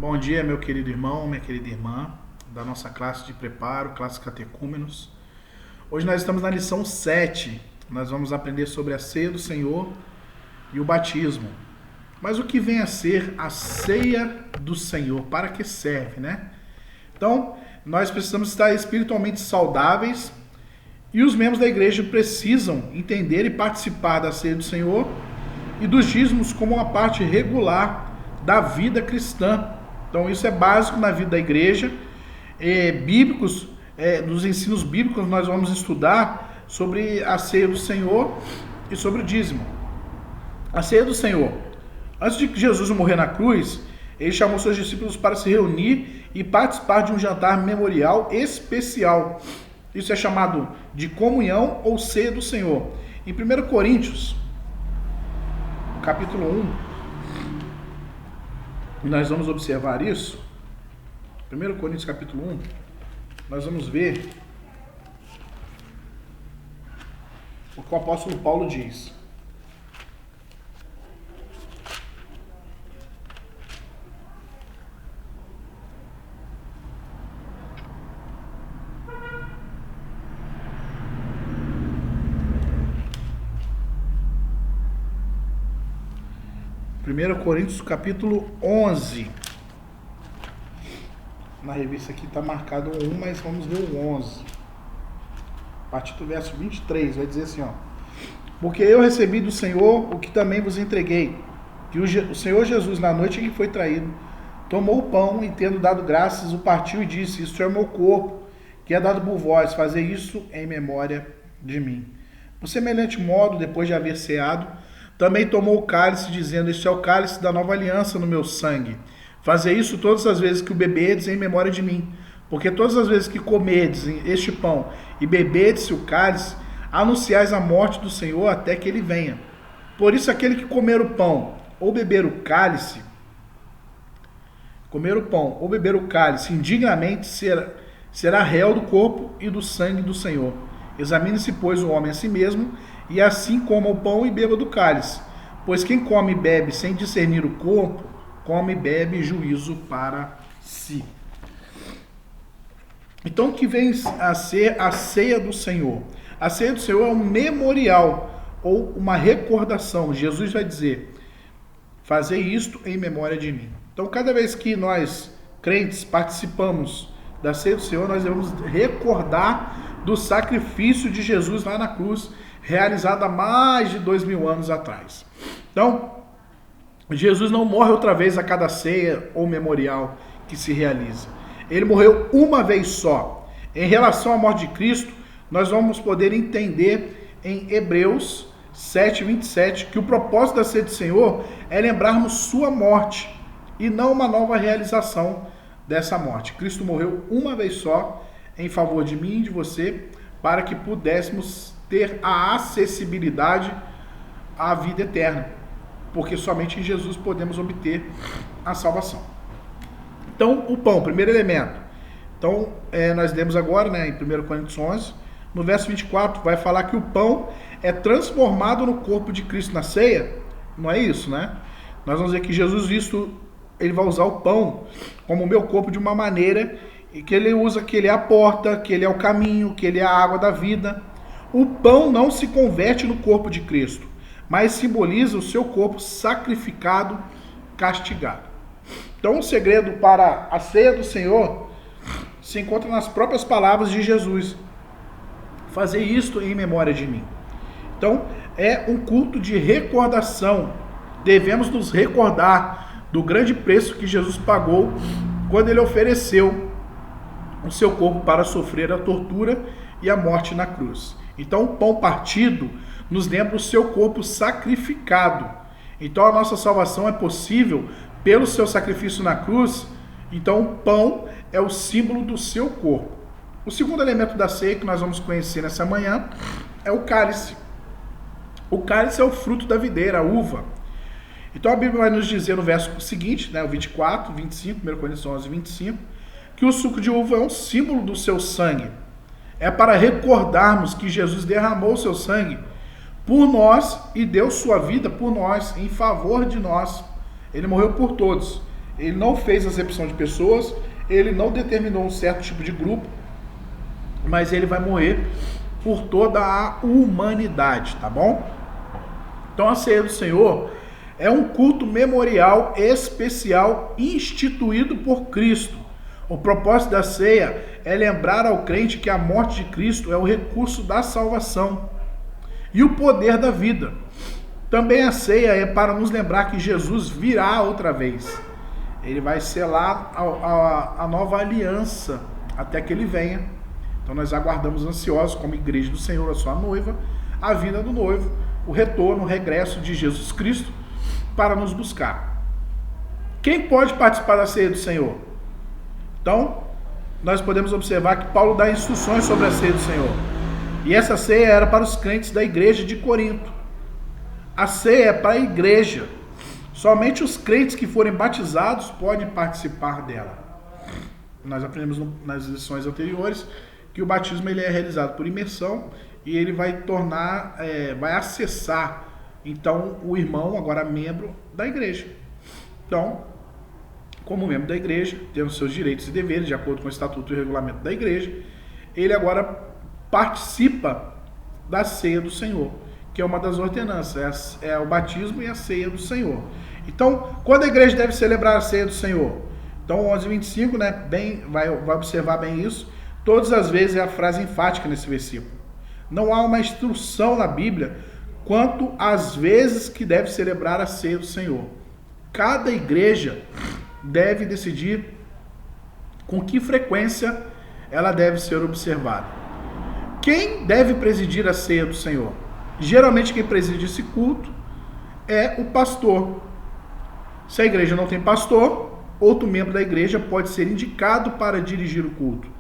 Bom dia, meu querido irmão, minha querida irmã, da nossa classe de preparo, classe Catecúmenos. Hoje nós estamos na lição 7. Nós vamos aprender sobre a ceia do Senhor e o batismo. Mas o que vem a ser a ceia do Senhor? Para que serve, né? Então, nós precisamos estar espiritualmente saudáveis e os membros da igreja precisam entender e participar da ceia do Senhor e dos dízimos como uma parte regular da vida cristã. Então isso é básico na vida da igreja. Bíblicos, nos ensinos bíblicos nós vamos estudar sobre a ceia do Senhor e sobre o dízimo. A ceia do Senhor. Antes de Jesus morrer na cruz, ele chamou seus discípulos para se reunir e participar de um jantar memorial especial. Isso é chamado de comunhão ou ceia do Senhor. Em 1 Coríntios, capítulo 1, nós vamos observar isso. 1 Coríntios capítulo 1, nós vamos ver o que o apóstolo Paulo diz. Primeiro Coríntios capítulo 11. Na revista aqui está marcado o 1, mas vamos ver o 11. A partir do verso 23, vai dizer assim, ó. Porque eu recebi do Senhor o que também vos entreguei, que o Senhor Jesus, na noite em que foi traído, tomou o pão e, tendo dado graças, o partiu e disse: Isto é o meu corpo, que é dado por vós, fazer isso em memória de mim. Por semelhante modo, depois de haver ceado, também tomou o cálice, dizendo: Este é o cálice da nova aliança no meu sangue. Fazer isso todas as vezes que o beberdes em memória de mim. Porque todas as vezes que comerdes este pão e beberdes o cálice, anunciais a morte do Senhor até que ele venha. Por isso, aquele que comer o pão ou beber o cálice, indignamente será réu do corpo e do sangue do Senhor. Examine-se, pois, o homem a si mesmo, e assim coma o pão e beba do cálice. Pois quem come e bebe sem discernir o corpo, come e bebe juízo para si. Então, o que vem a ser a ceia do Senhor? A ceia do Senhor é um memorial, ou uma recordação. Jesus vai dizer: fazer isto em memória de mim. Então, cada vez que nós, crentes, participamos da ceia do Senhor, nós devemos recordar do sacrifício de Jesus lá na cruz, realizado há mais de 2000 anos atrás. Então, Jesus não morre outra vez a cada ceia ou memorial que se realiza. Ele morreu uma vez só. Em relação à morte de Cristo, nós vamos poder entender em Hebreus 7:27 que o propósito da ceia do Senhor é lembrarmos sua morte e não uma nova realização dessa morte. Cristo morreu uma vez só em favor de mim e de você, para que pudéssemos ter a acessibilidade à vida eterna, porque somente em Jesus podemos obter a salvação. Então, o pão, primeiro elemento. Então, nós lemos agora, em 1 Coríntios 11, no verso 24, vai falar que o pão é transformado no corpo de Cristo na ceia. Não é isso, né? Nós vamos ver que Jesus, ele vai usar o pão como o meu corpo de uma maneira que ele usa, que ele é a porta, que ele é o caminho, que ele é a água da vida. O pão não se converte no corpo de Cristo, mas simboliza o seu corpo sacrificado, castigado. Então, o segredo para a ceia do Senhor se encontra nas próprias palavras de Jesus: fazer isto em memória de mim. Então, é um culto de recordação. Devemos nos recordar do grande preço que Jesus pagou quando ele ofereceu o seu corpo para sofrer a tortura e a morte na cruz. Então, o pão partido nos lembra o seu corpo sacrificado. Então, a nossa salvação é possível pelo seu sacrifício na cruz. Então, o pão é o símbolo do seu corpo. O segundo elemento da ceia que nós vamos conhecer nessa manhã é o cálice. O cálice é o fruto da videira, a uva. Então, a Bíblia vai nos dizer no verso seguinte, o 24, 25, 1 Coríntios 11, 25, que o suco de uva é um símbolo do seu sangue. É para recordarmos que Jesus derramou o seu sangue por nós e deu sua vida por nós, em favor de nós. Ele morreu por todos. Ele não fez acepção de pessoas, ele não determinou um certo tipo de grupo, mas ele vai morrer por toda a humanidade, tá bom? Então a ceia do Senhor é um culto memorial especial instituído por Cristo. O propósito da ceia é lembrar ao crente que a morte de Cristo é o recurso da salvação e o poder da vida. Também a ceia é para nos lembrar que Jesus virá outra vez. Ele vai selar a nova aliança até que ele venha. Então nós aguardamos ansiosos como igreja do Senhor, a sua noiva, a vinda do noivo, o retorno, o regresso de Jesus Cristo para nos buscar. Quem pode participar da ceia do Senhor? Então, nós podemos observar que Paulo dá instruções sobre a ceia do Senhor. E essa ceia era para os crentes da igreja de Corinto. A ceia é para a igreja. Somente os crentes que forem batizados podem participar dela. Nós aprendemos nas lições anteriores que o batismo ele é realizado por imersão e ele vai vai acessar, então, o irmão, agora membro da igreja. Então, como membro da igreja, tendo seus direitos e deveres, de acordo com o estatuto e o regulamento da igreja, ele agora participa da ceia do Senhor, que é uma das ordenanças, é o batismo e a ceia do Senhor. Então, quando a igreja deve celebrar a ceia do Senhor? Então, 11:25, né, vai observar bem isso. Todas as vezes é a frase enfática nesse versículo. Não há uma instrução na Bíblia quanto às vezes que deve celebrar a ceia do Senhor. Cada igreja deve decidir com que frequência ela deve ser observada. Quem deve presidir a ceia do Senhor? Geralmente quem preside esse culto é o pastor. Se a igreja não tem pastor, outro membro da igreja pode ser indicado para dirigir o culto.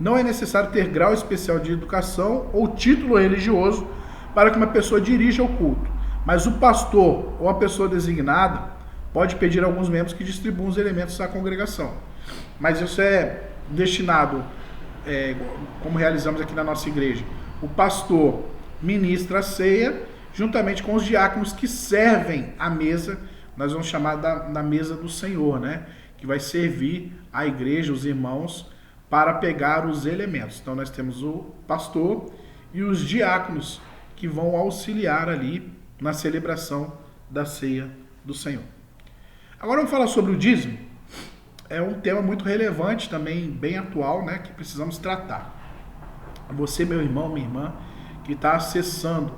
Não é necessário ter grau especial de educação ou título religioso para que uma pessoa dirija o culto, mas o pastor ou a pessoa designada pode pedir a alguns membros que distribuam os elementos da congregação. Mas isso é destinado, como realizamos aqui na nossa igreja. O pastor ministra a ceia juntamente com os diáconos que servem a mesa, nós vamos chamar da mesa do Senhor, né? Que vai servir a igreja, os irmãos, para pegar os elementos. Então nós temos o pastor e os diáconos que vão auxiliar ali na celebração da ceia do Senhor. Agora vamos falar sobre o dízimo. É um tema muito relevante também, bem atual, né, que precisamos tratar. Você, meu irmão, minha irmã, que está acessando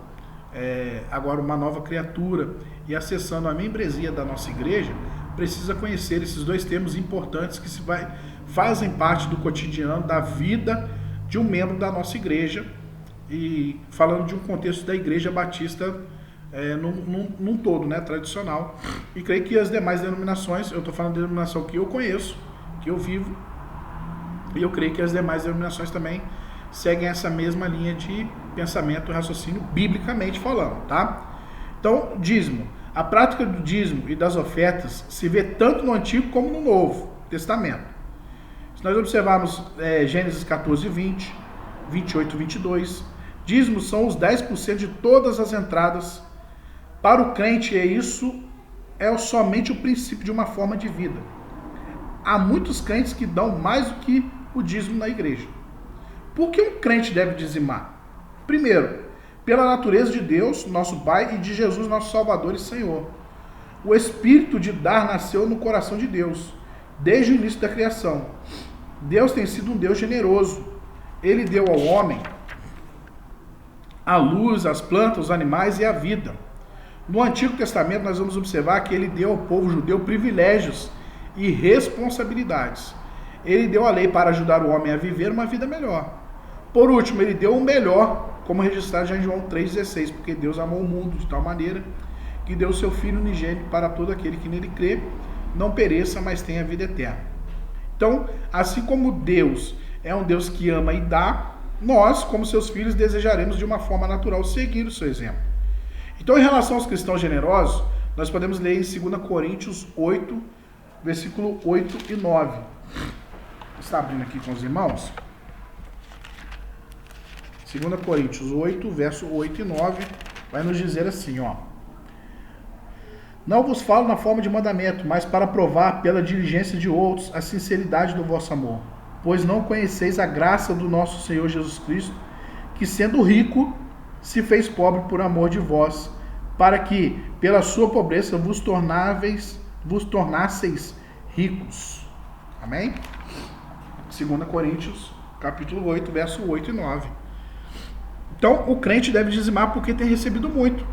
agora uma nova criatura e acessando a membresia da nossa igreja, precisa conhecer esses dois termos importantes que fazem parte do cotidiano, da vida de um membro da nossa igreja, e falando de um contexto da igreja batista num todo, né, tradicional. E creio que as demais denominações, eu estou falando de denominação que eu conheço, que eu vivo, e eu creio que as demais denominações também seguem essa mesma linha de pensamento e raciocínio, biblicamente falando, tá? Então, dízimo. A prática do dízimo e das ofertas se vê tanto no Antigo como no Novo Testamento. Se nós observarmos Gênesis 14:20, 28:22, dízimos são os 10% de todas as entradas para o crente, e isso é somente o princípio de uma forma de vida. Há muitos crentes que dão mais do que o dízimo na igreja. Por que um crente deve dizimar? Primeiro, pela natureza de Deus, nosso Pai, e de Jesus, nosso Salvador e Senhor. O espírito de dar nasceu no coração de Deus, desde o início da criação. Deus tem sido um Deus generoso. Ele deu ao homem a luz, as plantas, os animais e a vida. No Antigo Testamento, nós vamos observar que ele deu ao povo judeu privilégios e responsabilidades. Ele deu a lei para ajudar o homem a viver uma vida melhor. Por último, ele deu o melhor, como registrado já em João 3,16, porque Deus amou o mundo de tal maneira que deu o seu Filho unigênito para todo aquele que nele crê, não pereça, mas tenha vida eterna. Então, assim como Deus é um Deus que ama e dá, nós, como seus filhos, desejaremos de uma forma natural seguir o seu exemplo. Então, em relação aos cristãos generosos, nós podemos ler em 2 Coríntios 8, versículo 8 e 9. Está abrindo aqui com os irmãos? 2 Coríntios 8, verso 8 e 9, vai nos dizer assim, ó. Não vos falo na forma de mandamento, mas para provar pela diligência de outros a sinceridade do vosso amor. Pois não conheceis a graça do nosso Senhor Jesus Cristo, que sendo rico, se fez pobre por amor de vós, para que, pela sua pobreza, vos tornasseis ricos. Amém? 2 Coríntios, capítulo 8, verso 8 e 9. Então, o crente deve dizimar porque tem recebido muito.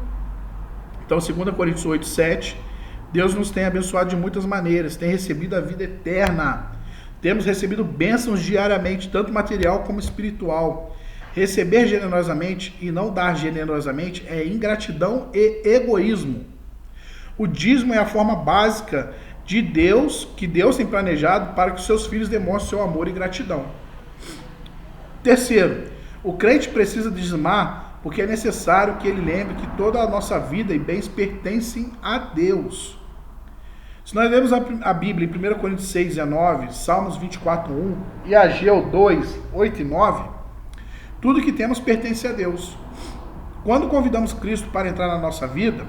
Então, 2 Coríntios 8, 7, Deus nos tem abençoado de muitas maneiras, tem recebido a vida eterna. Temos recebido bênçãos diariamente, tanto material como espiritual. Receber generosamente e não dar generosamente é ingratidão e egoísmo. O dízimo é a forma básica de Deus, que Deus tem planejado para que os seus filhos demonstrem seu amor e gratidão. Terceiro, o crente precisa dizimar porque é necessário que ele lembre que toda a nossa vida e bens pertencem a Deus. Se nós lemos a Bíblia em 1 Coríntios 6, 19, Salmos 24, 1 e Ageu 2, 8 e 9, tudo que temos pertence a Deus. Quando convidamos Cristo para entrar na nossa vida,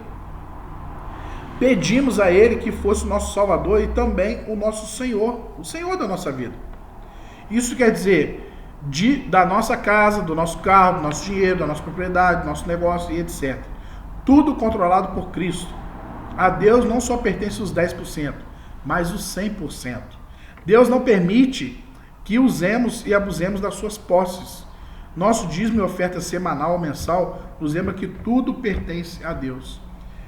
pedimos a Ele que fosse o nosso Salvador e também o nosso Senhor, o Senhor da nossa vida. Isso quer dizer, da nossa casa, do nosso carro, do nosso dinheiro, da nossa propriedade, do nosso negócio e etc. Tudo controlado por Cristo. A Deus não só pertence os 10%, mas os 100%. Deus não permite que usemos e abusemos das suas posses. Nosso dízimo e oferta semanal ou mensal nos lembra que tudo pertence a Deus.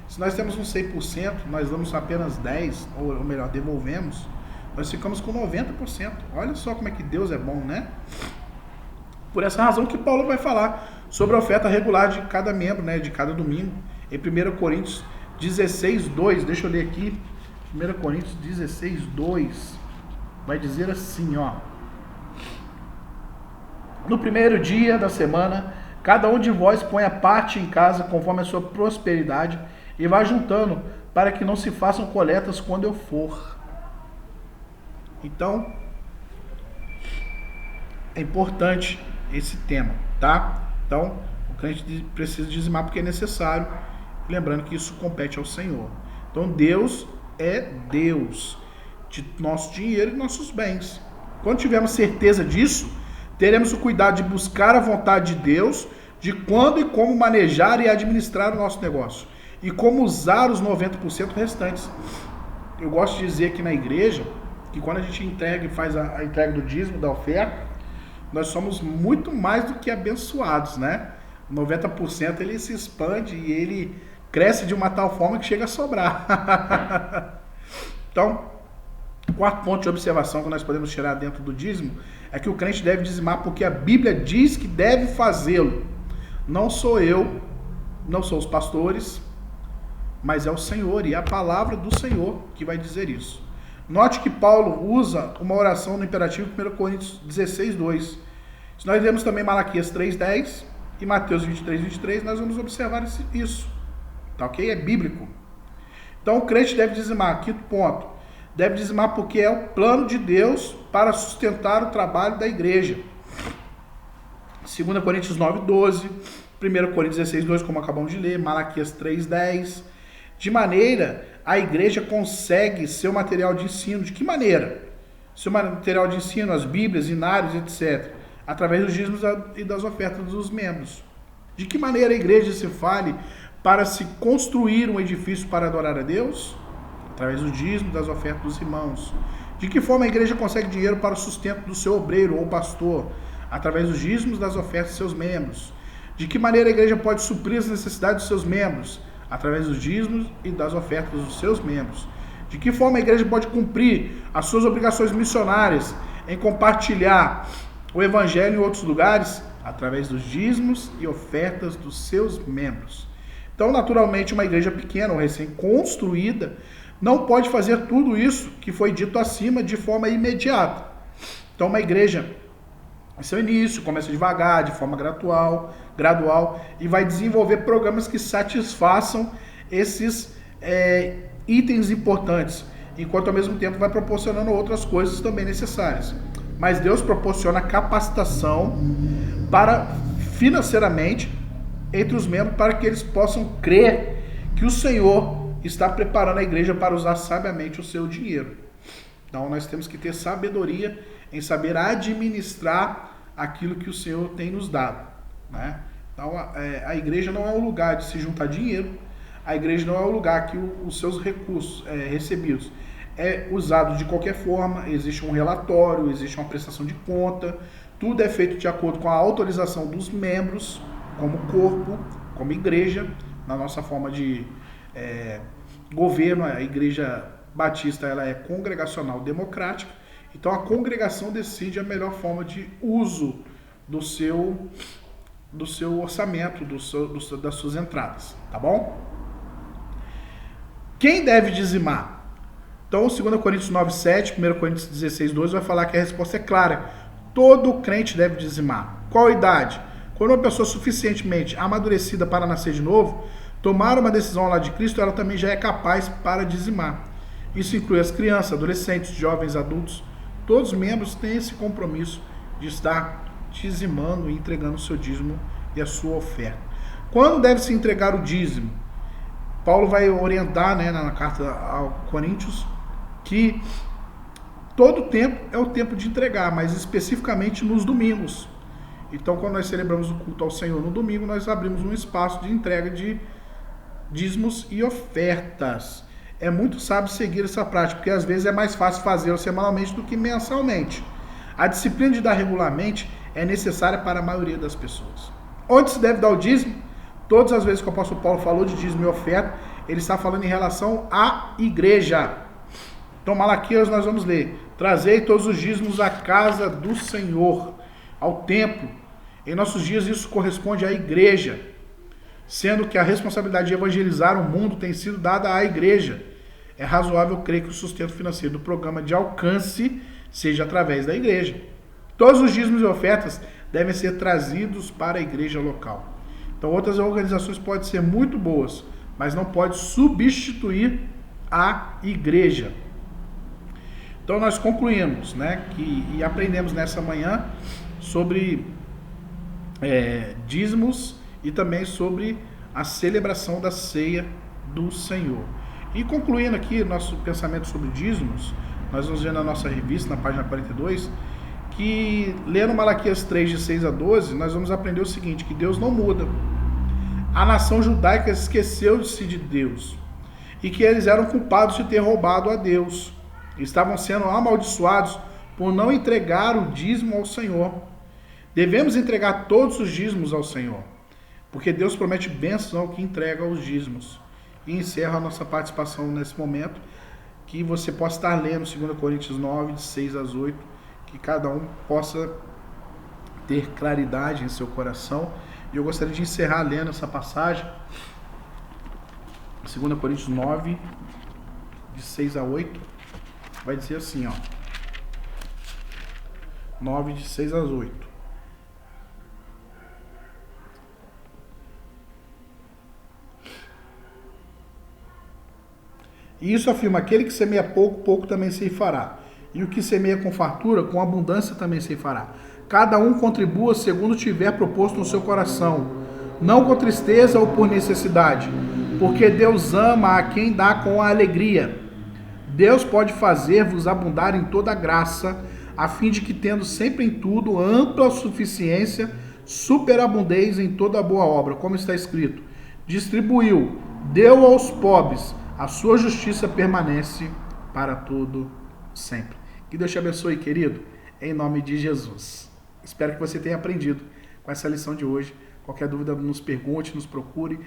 Se nós temos um 100%, nós damos apenas 10%, ou melhor, devolvemos, nós ficamos com 90%. Olha só como é que Deus é bom, né? Por essa razão que Paulo vai falar sobre a oferta regular de cada membro, né, de cada domingo, em 1 Coríntios 16, 2. Deixa eu ler aqui. 1 Coríntios 16, 2. Vai dizer assim, ó. No primeiro dia da semana, cada um de vós põe a parte em casa conforme a sua prosperidade e vá juntando, para que não se façam coletas quando eu for. Então, é importante esse tema, tá? Então, o crente precisa dizimar porque é necessário, lembrando que isso compete ao Senhor. Então, Deus é Deus de nosso dinheiro e nossos bens. Quando tivermos certeza disso, teremos o cuidado de buscar a vontade de Deus, de quando e como manejar e administrar o nosso negócio, e como usar os 90% restantes. Eu gosto de dizer aqui na igreja, que quando a gente entrega e faz a entrega do dízimo, da oferta, nós somos muito mais do que abençoados, né? 90% ele se expande e ele cresce de uma tal forma que chega a sobrar. Então, quarto ponto de observação que nós podemos tirar dentro do dízimo é que o crente deve dizimar porque a Bíblia diz que deve fazê-lo. Não sou eu, não sou os pastores, mas é o Senhor e é a palavra do Senhor que vai dizer isso. Note que Paulo usa uma oração no imperativo 1 Coríntios 16, 2. Se nós lemos também Malaquias 3, 10 e Mateus 23, 23, nós vamos observar isso. Tá ok? É bíblico. Então o crente deve dizimar. Quinto ponto. Deve dizimar porque é o plano de Deus para sustentar o trabalho da igreja. 2 Coríntios 9, 12. 1 Coríntios 16, 2, como acabamos de ler. Malaquias 3, 10. De maneira, a igreja consegue seu material de ensino. De que maneira? Seu material de ensino, as bíblias, inários, etc. Através dos dízimos e das ofertas dos membros. De que maneira a igreja se fale para se construir um edifício para adorar a Deus? Através do dízimo e das ofertas dos irmãos. De que forma a igreja consegue dinheiro para o sustento do seu obreiro ou pastor? Através dos dízimos e das ofertas de seus membros. De que maneira a igreja pode suprir as necessidades dos seus membros? Através dos dízimos e das ofertas dos seus membros. De que forma a igreja pode cumprir as suas obrigações missionárias em compartilhar o evangelho em outros lugares? Através dos dízimos e ofertas dos seus membros. Então, naturalmente, uma igreja pequena ou recém-construída não pode fazer tudo isso que foi dito acima de forma imediata. Então, uma igreja, em seu início, começa devagar, de forma gradual, e vai desenvolver programas que satisfaçam esses itens importantes, enquanto ao mesmo tempo vai proporcionando outras coisas também necessárias. Mas Deus proporciona capacitação para financeiramente entre os membros para que eles possam crer que o Senhor está preparando a igreja para usar sabiamente o seu dinheiro. Então nós temos que ter sabedoria em saber administrar aquilo que o Senhor tem nos dado, né? Então a igreja não é um lugar de se juntar dinheiro, a igreja não é um lugar que os seus recursos recebidos é usado de qualquer forma, existe um relatório, existe uma prestação de conta, tudo é feito de acordo com a autorização dos membros, como corpo, como igreja, na nossa forma de governo. A Igreja Batista ela é congregacional democrática, então a congregação decide a melhor forma de uso do seu orçamento, das suas entradas, tá bom? Quem deve dizimar? Então, 2 Coríntios 9:7, 1 Coríntios 16:12 vai falar que a resposta é clara. Todo crente deve dizimar. Qual idade? Quando uma pessoa suficientemente amadurecida para nascer de novo, tomar uma decisão ao lado de Cristo, ela também já é capaz para dizimar. Isso inclui as crianças, adolescentes, jovens, adultos. Todos os membros têm esse compromisso de estar dizimando e entregando o seu dízimo e a sua oferta. Quando deve se entregar o dízimo? Paulo vai orientar, né, na carta aos Coríntios que todo tempo é o tempo de entregar, mas especificamente nos domingos. Então, quando nós celebramos o culto ao Senhor no domingo, nós abrimos um espaço de entrega de dízimos e ofertas. É muito sábio seguir essa prática, porque às vezes é mais fácil fazê-lo semanalmente do que mensalmente. A disciplina de dar regularmente é necessária para a maioria das pessoas. Onde se deve dar o dízimo? Todas as vezes que o apóstolo Paulo falou de dízimo e oferta, ele está falando em relação à igreja. Então, Malaquias nós vamos ler: trazei todos os dízimos à casa do Senhor, ao templo. Em nossos dias isso corresponde à igreja, sendo que a responsabilidade de evangelizar o mundo tem sido dada à igreja. É razoável crer que o sustento financeiro do programa de alcance seja através da igreja. Todos os dízimos e ofertas devem ser trazidos para a igreja local. Então, outras organizações podem ser muito boas, mas não pode substituir a igreja. Então, nós concluímos, né, e aprendemos nessa manhã sobre dízimos e também sobre a celebração da ceia do Senhor. E concluindo aqui nosso pensamento sobre dízimos, nós vamos ver na nossa revista, na página 42, que lendo Malaquias 3, de 6 a 12, nós vamos aprender o seguinte, que Deus não muda. A nação judaica esqueceu-se de Deus e que eles eram culpados de ter roubado a Deus. Estavam sendo amaldiçoados por não entregar o dízimo ao Senhor. Devemos entregar todos os dízimos ao Senhor, porque Deus promete bênção ao que entrega os dízimos. E encerra a nossa participação nesse momento, que você possa estar lendo 2 Coríntios 9, de 6 a 8, que cada um possa ter claridade em seu coração. E eu gostaria de encerrar lendo essa passagem, 2 Coríntios 9, de 6 a 8, vai dizer assim, 9, de 6 a 8. E isso afirma: aquele que semeia pouco, pouco também se fará. E o que semeia com fartura, com abundância também se fará. Cada um contribua segundo tiver proposto no seu coração, não com tristeza ou por necessidade, porque Deus ama a quem dá com a alegria. Deus pode fazer-vos abundar em toda graça, a fim de que, tendo sempre em tudo ampla suficiência, superabundeis em toda boa obra, como está escrito: distribuiu, deu aos pobres, a sua justiça permanece para todo sempre. Que Deus te abençoe, querido, em nome de Jesus. Espero que você tenha aprendido com essa lição de hoje. Qualquer dúvida, nos pergunte, nos procure,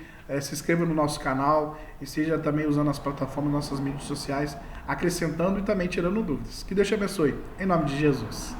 se inscreva no nosso canal e seja também usando as plataformas, nossas mídias sociais, acrescentando e também tirando dúvidas. Que Deus te abençoe, em nome de Jesus.